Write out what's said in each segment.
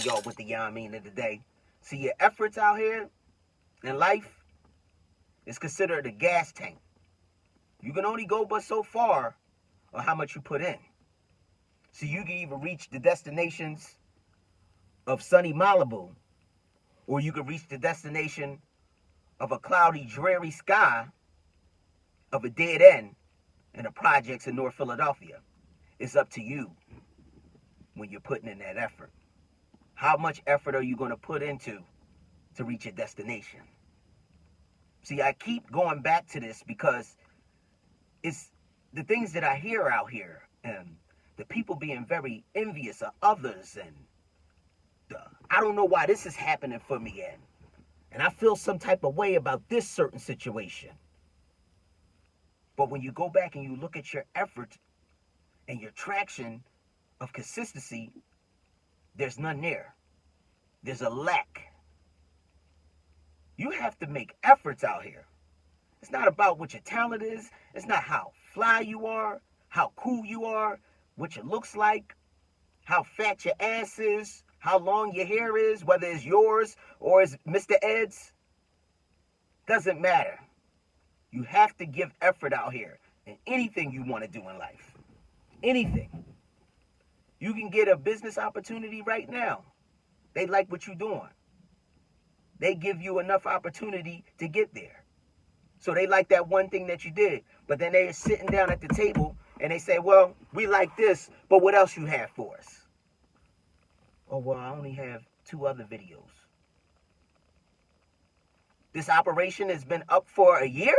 y'all with the Yah-Mean of the day. See, your efforts out here in life is considered a gas tank. You can only go but so far on how much you put in. So you can either reach the destinations of sunny Malibu, or you can reach the destination of a cloudy, dreary sky of a dead end in the projects in North Philadelphia. It's up to you when you're putting in that effort. How much effort are you going to put into to reach your destination? See, I keep going back to this because it's the things that I hear out here, and the people being very envious of others, and I don't know why this is happening for me, and I feel some type of way about this certain situation. But when you go back and you look at your effort and your traction of consistency, there's none there. There's a lack. You have to make efforts out here. It's not about what your talent is. It's not how fly you are, how cool you are, what your looks like, how fat your ass is, how long your hair is, whether it's yours or it's Mr. Ed's. Doesn't matter. You have to give effort out here in anything you want to do in life. Anything. You can get a business opportunity right now. They like what you're doing. They give you enough opportunity to get there. So they like that one thing that you did. But then they're sitting down at the table and they say, well, we like this, but what else you have for us? Oh, well, I only have 2 other videos. This operation has been up for a year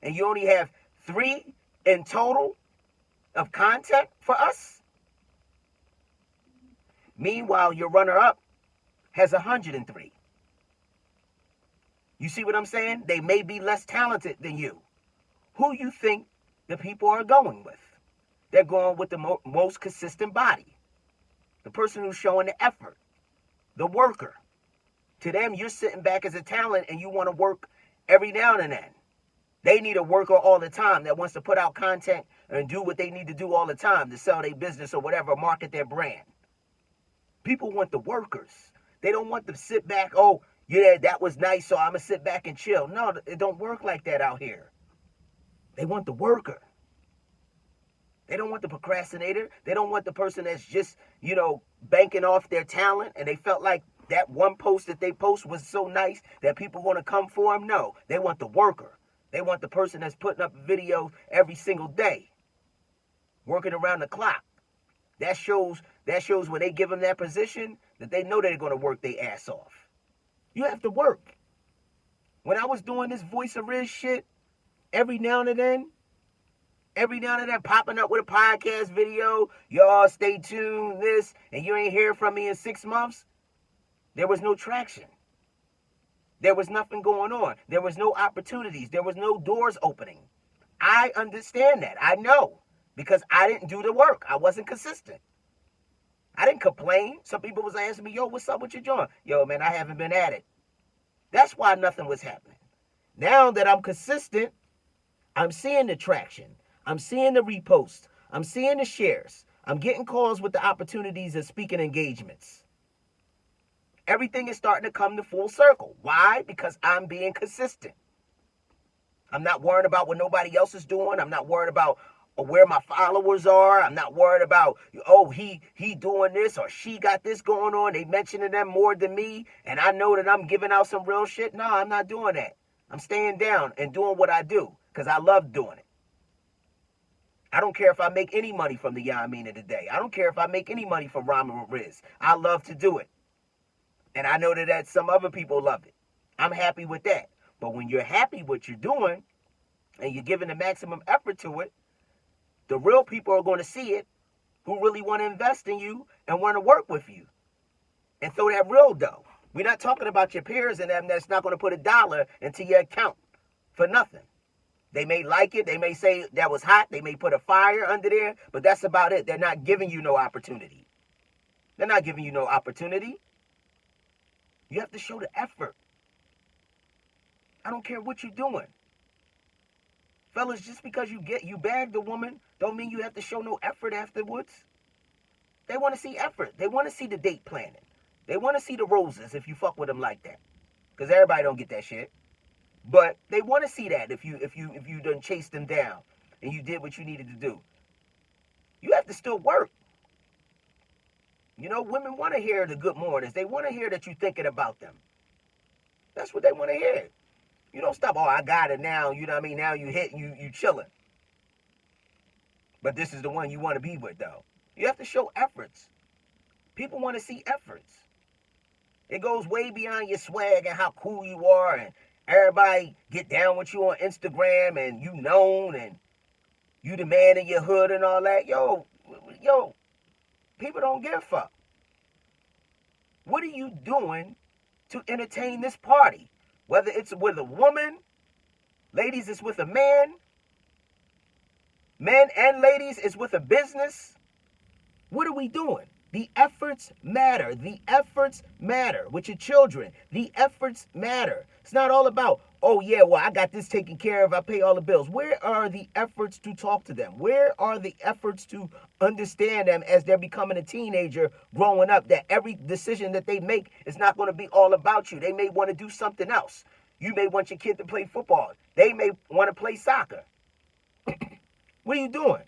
and you only have 3 in total of content for us? Meanwhile, your runner-up has 103. You see what I'm saying? They may be less talented than you. Who you think the people are going with? They're going with the most consistent body. The person who's showing the effort. The worker. To them, you're sitting back as a talent and you want to work every now and then. They need a worker all the time that wants to put out content and do what they need to do all the time to sell their business or whatever, market their brand. People want the workers. They don't want to sit back, oh, yeah, that was nice, so I'm going to sit back and chill. No, it don't work like that out here. They want the worker. They don't want the procrastinator. They don't want the person that's just, banking off their talent and they felt like that one post that they post was so nice that people want to come for them. No, they want the worker. They want the person that's putting up videos every single day, working around the clock. That shows when they give them that position that they know they're going to work their ass off. You have to work. When I was doing this voice of Rizz shit, every now and then popping up with a podcast video, y'all stay tuned, this, and you ain't hear from me in 6 months, there was no traction. There was nothing going on. There was no opportunities. There was no doors opening. I understand that. I know. Because I didn't do the work. I wasn't consistent. I didn't complain. Some people was asking me, yo, what's up with your joint? Yo, man, I haven't been at it. That's why nothing was happening. Now that I'm consistent, I'm seeing the traction. I'm seeing the reposts. I'm seeing the shares. I'm getting calls with the opportunities of speaking engagements. Everything is starting to come to full circle. Why? Because I'm being consistent. I'm not worried about what nobody else is doing. I'm not worried about where my followers are. I'm not worried about, oh, he doing this or she got this going on. They mentioning them more than me, and I know that I'm giving out some real shit. No, I'm not doing that. I'm staying down and doing what I do because I love doing it. I don't care if I make any money from the Yah-Mean of the day. I don't care if I make any money from rhyming with Rizz. I love to do it. And I know that some other people love it. I'm happy with that. But when you're happy with what you're doing and you're giving the maximum effort to it, the real people are going to see it who really want to invest in you and want to work with you and throw that real dough. We're not talking about your peers and them that's not going to put $1 into your account for nothing. They may like it. They may say that was hot. They may put a fire under there, but that's about it. They're not giving you no opportunity. They're not giving you no opportunity. You have to show the effort. I don't care what you're doing. Fellas, just because you bagged a woman don't mean you have to show no effort afterwards. They want to see effort. They want to see the date planning. They want to see the roses if you fuck with them like that. Because everybody don't get that shit. But they want to see that if you done chased them down and you did what you needed to do. You have to still work. You know, women want to hear the good mornings. They want to hear that you're thinking about them. That's what they want to hear. You don't stop, oh, I got it now, you know what I mean? Now you hit, you chilling. But this is the one you want to be with, though. You have to show efforts. People want to see efforts. It goes way beyond your swag and how cool you are, and everybody get down with you on Instagram, and you known, and you the man in your hood and all that. Yo, people don't give a fuck. What are you doing to entertain this party? Whether it's with a woman, ladies, it's with a man, men and ladies, it's with a business. What are we doing? The efforts matter. The efforts matter. With your children, the efforts matter. It's not all about, oh yeah, well, I got this taken care of, I pay all the bills. Where are the efforts to talk to them? Where are the efforts to understand them as they're becoming a teenager, growing up, that every decision that they make is not going to be all about you. They may want to do something else. You may want your kid to play football. They may want to play soccer. What are you doing?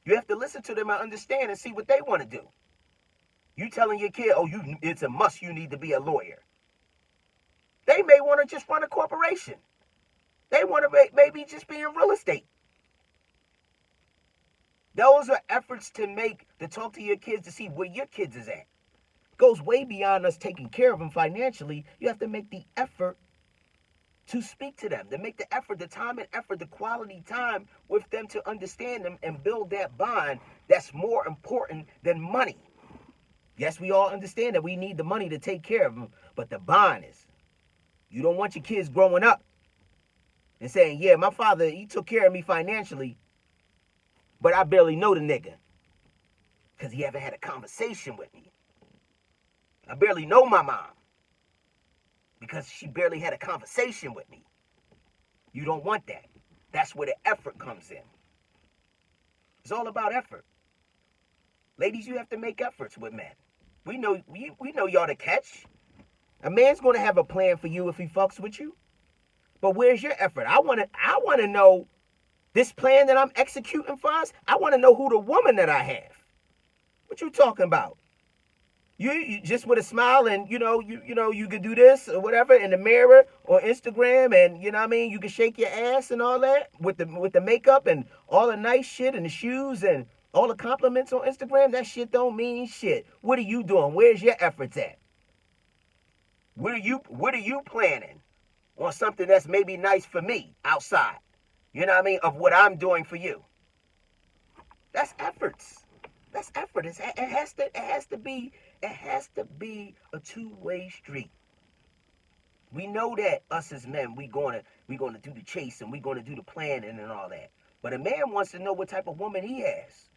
You have to listen to them and understand and see what they want to do. You telling your kid, oh, it's a must, you need to be a lawyer. They may want to just run a corporation. They want to maybe just be in real estate. Those are efforts to talk to your kids to see where your kids is at. It goes way beyond us taking care of them financially. You have to make the effort to speak to them, to make the effort, the time and effort, the quality time with them to understand them and build that bond that's more important than money. Yes, we all understand that we need the money to take care of them, but the bond is, you don't want your kids growing up and saying, yeah, my father, he took care of me financially, but I barely know the nigga because he haven't had a conversation with me. I barely know my mom because she barely had a conversation with me. You don't want that. That's where the effort comes in. It's all about effort. Ladies, you have to make efforts with men. We know y'all to catch. A man's going to have a plan for you if he fucks with you. But where's your effort? I want to know this plan that I'm executing for us. I want to know who the woman that I have. What you talking about? You just with a smile and you could do this or whatever in the mirror or Instagram, and you know what I mean, you can shake your ass and all that with the makeup and all the nice shit and the shoes and all the compliments on Instagram. That shit don't mean shit. What are you doing? Where's your efforts at? What are you planning on something that's maybe nice for me outside? You know what I mean? Of what I'm doing for you. That's efforts. That's effort. It has to be a two-way street. We know that us as men, we gonna do the chase and we gonna do the planning and all that. But a man wants to know what type of woman he has.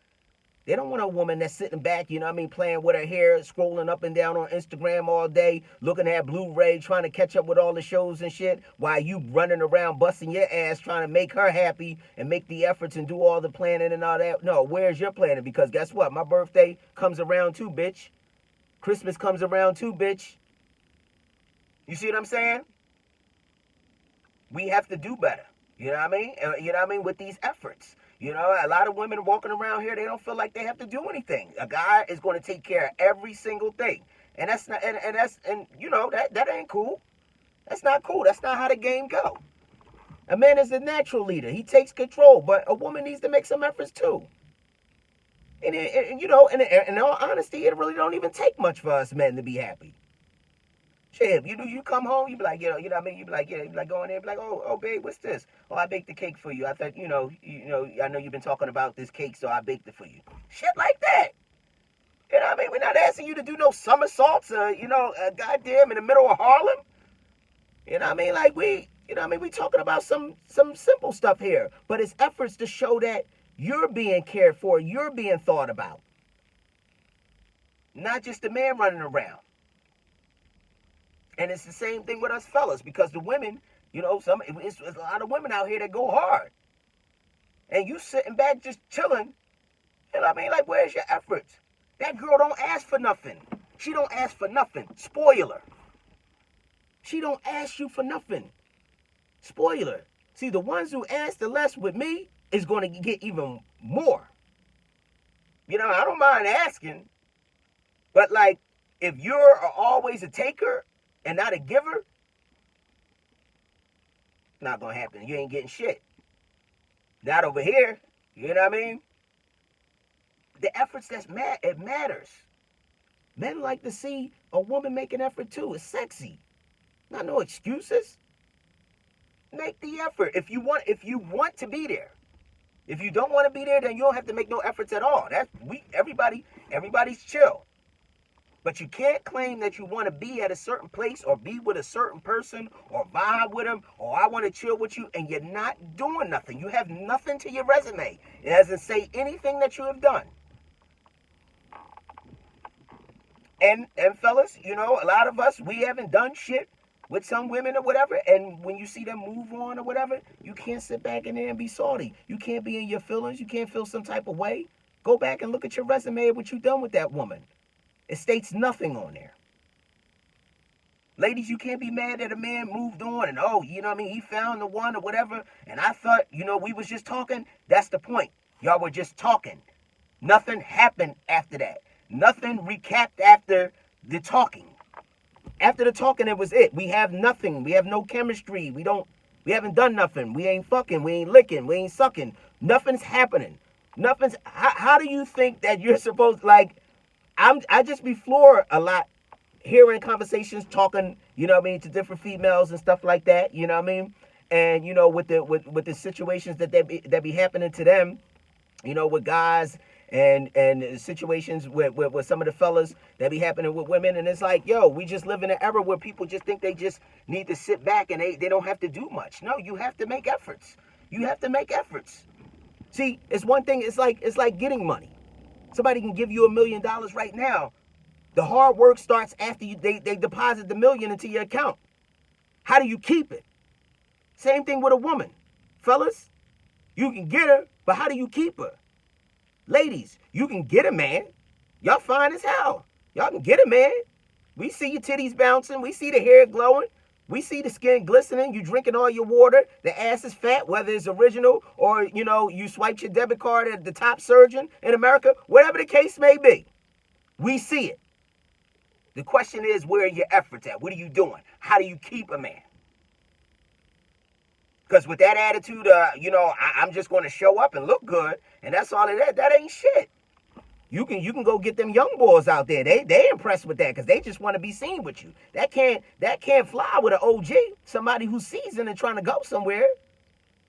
They don't want a woman that's sitting back, you know what I mean, playing with her hair, scrolling up and down on Instagram all day, looking at Blu-ray, trying to catch up with all the shows and shit, while you running around busting your ass trying to make her happy and make the efforts and do all the planning and all that. No, where's your planning? Because guess what? My birthday comes around too, bitch. Christmas comes around too, bitch. You see what I'm saying? We have to do better. You know what I mean? You know what I mean? With these efforts. You know, a lot of women walking around here, they don't feel like they have to do anything. A guy is going to take care of every single thing. And that's not, and you know, that ain't cool. That's not cool. That's not how the game go. A man is a natural leader. He takes control, but a woman needs to make some efforts too. And you know, in all honesty, it really don't even take much for us men to be happy. Shit, you come home, you be like, you know what I mean? You be like, yeah, you be like going there, be like, oh, babe, what's this? Oh, I baked the cake for you. I thought, I know you've been talking about this cake, so I baked it for you. Shit like that. You know what I mean? We're not asking you to do no somersaults, goddamn in the middle of Harlem. You know what I mean? Like we talking about some simple stuff here, but it's efforts to show that you're being cared for, you're being thought about. Not just the man running around. And it's the same thing with us fellas, because the women, it's a lot of women out here that go hard. And you sitting back just chilling, you know what I mean? Like, where's your efforts? That girl don't ask for nothing. She don't ask for nothing. Spoiler. She don't ask you for nothing. Spoiler. See, the ones who ask the less with me is going to get even more. You know, I don't mind asking. But, like, if you're always a taker and not a giver, not going to happen. You ain't getting shit. Not over here. You know what I mean? The efforts, it matters. Men like to see a woman make an effort too. It's sexy. Not no excuses. Make the effort. If you want to be there. If you don't want to be there, then you don't have to make no efforts at all. Everybody's chill. But you can't claim that you want to be at a certain place or be with a certain person or vibe with them or I want to chill with you and you're not doing nothing. You have nothing to your resume. It doesn't say anything that you have done. And fellas, you know, a lot of us, we haven't done shit with some women or whatever. And when you see them move on or whatever, you can't sit back in there and be salty. You can't be in your feelings. You can't feel some type of way. Go back and look at your resume and what you done with that woman. It states nothing on there. Ladies, you can't be mad that a man moved on and, oh, you know what I mean, he found the one or whatever. And I thought, you know, we was just talking. That's the point. Y'all were just talking. Nothing happened after that. Nothing recapped after the talking. After the talking, it was it. We have nothing. We have no chemistry. We haven't done nothing. We ain't fucking. We ain't licking. We ain't sucking. Nothing's happening. How do you think that you're supposed, like, I just be floored a lot hearing conversations, talking, you know what I mean, to different females and stuff like that, you know what I mean? And, you know, with the situations that be happening to them, you know, with guys and situations with some of the fellas that be happening with women. And it's like, yo, we just live in an era where people just think they just need to sit back and they don't have to do much. No, you have to make efforts. You have to make efforts. See, it's one thing, it's like getting money. Somebody can give you $1 million right now. The hard work starts after they deposit the $1 million into your account. How do you keep it? Same thing with a woman. Fellas, you can get her, but how do you keep her? Ladies, you can get a man. Y'all fine as hell. Y'all can get a man. We see your titties bouncing. We see the hair glowing. We see the skin glistening. You drinking all your water. The ass is fat, whether it's original or, you know, you swiped your debit card at the top surgeon in America. Whatever the case may be, we see it. The question is, where are your efforts at? What are you doing? How do you keep a man? Because with that attitude, you know, I'm just going to show up and look good, and that's all of that. That ain't shit. You can go get them young boys out there. They impressed with that because they just want to be seen with you. That can't fly with an OG, somebody who's seasoned and trying to go somewhere.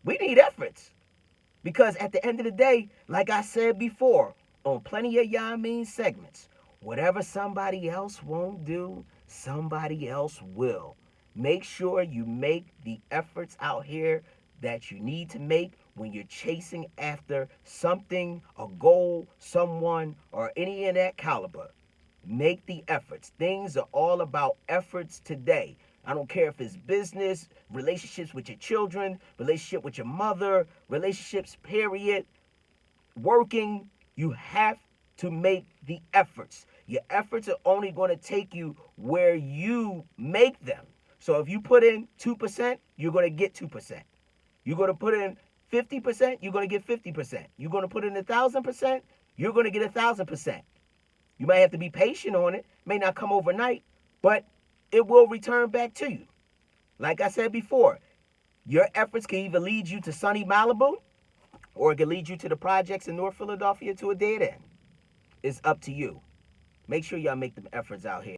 We need efforts. Because at the end of the day, like I said before, on plenty of Yah-Mean segments, whatever somebody else won't do, somebody else will. Make sure you make the efforts out here that you need to make when you're chasing after something, a goal, someone, or any of that caliber. Make the efforts. Things are all about efforts today. I don't care if it's business, relationships with your children, relationship with your mother, relationships, period. Working, you have to make the efforts. Your efforts are only going to take you where you make them. So if you put in 2%, you're going to get 2%. You're going to put in 50%, you're going to get 50%. You're going to put in 1,000%, you're going to get 1,000%. You might have to be patient on it. May not come overnight, but it will return back to you. Like I said before, your efforts can either lead you to sunny Malibu or it can lead you to the projects in North Philadelphia to a dead end. It's up to you. Make sure y'all make them efforts out here.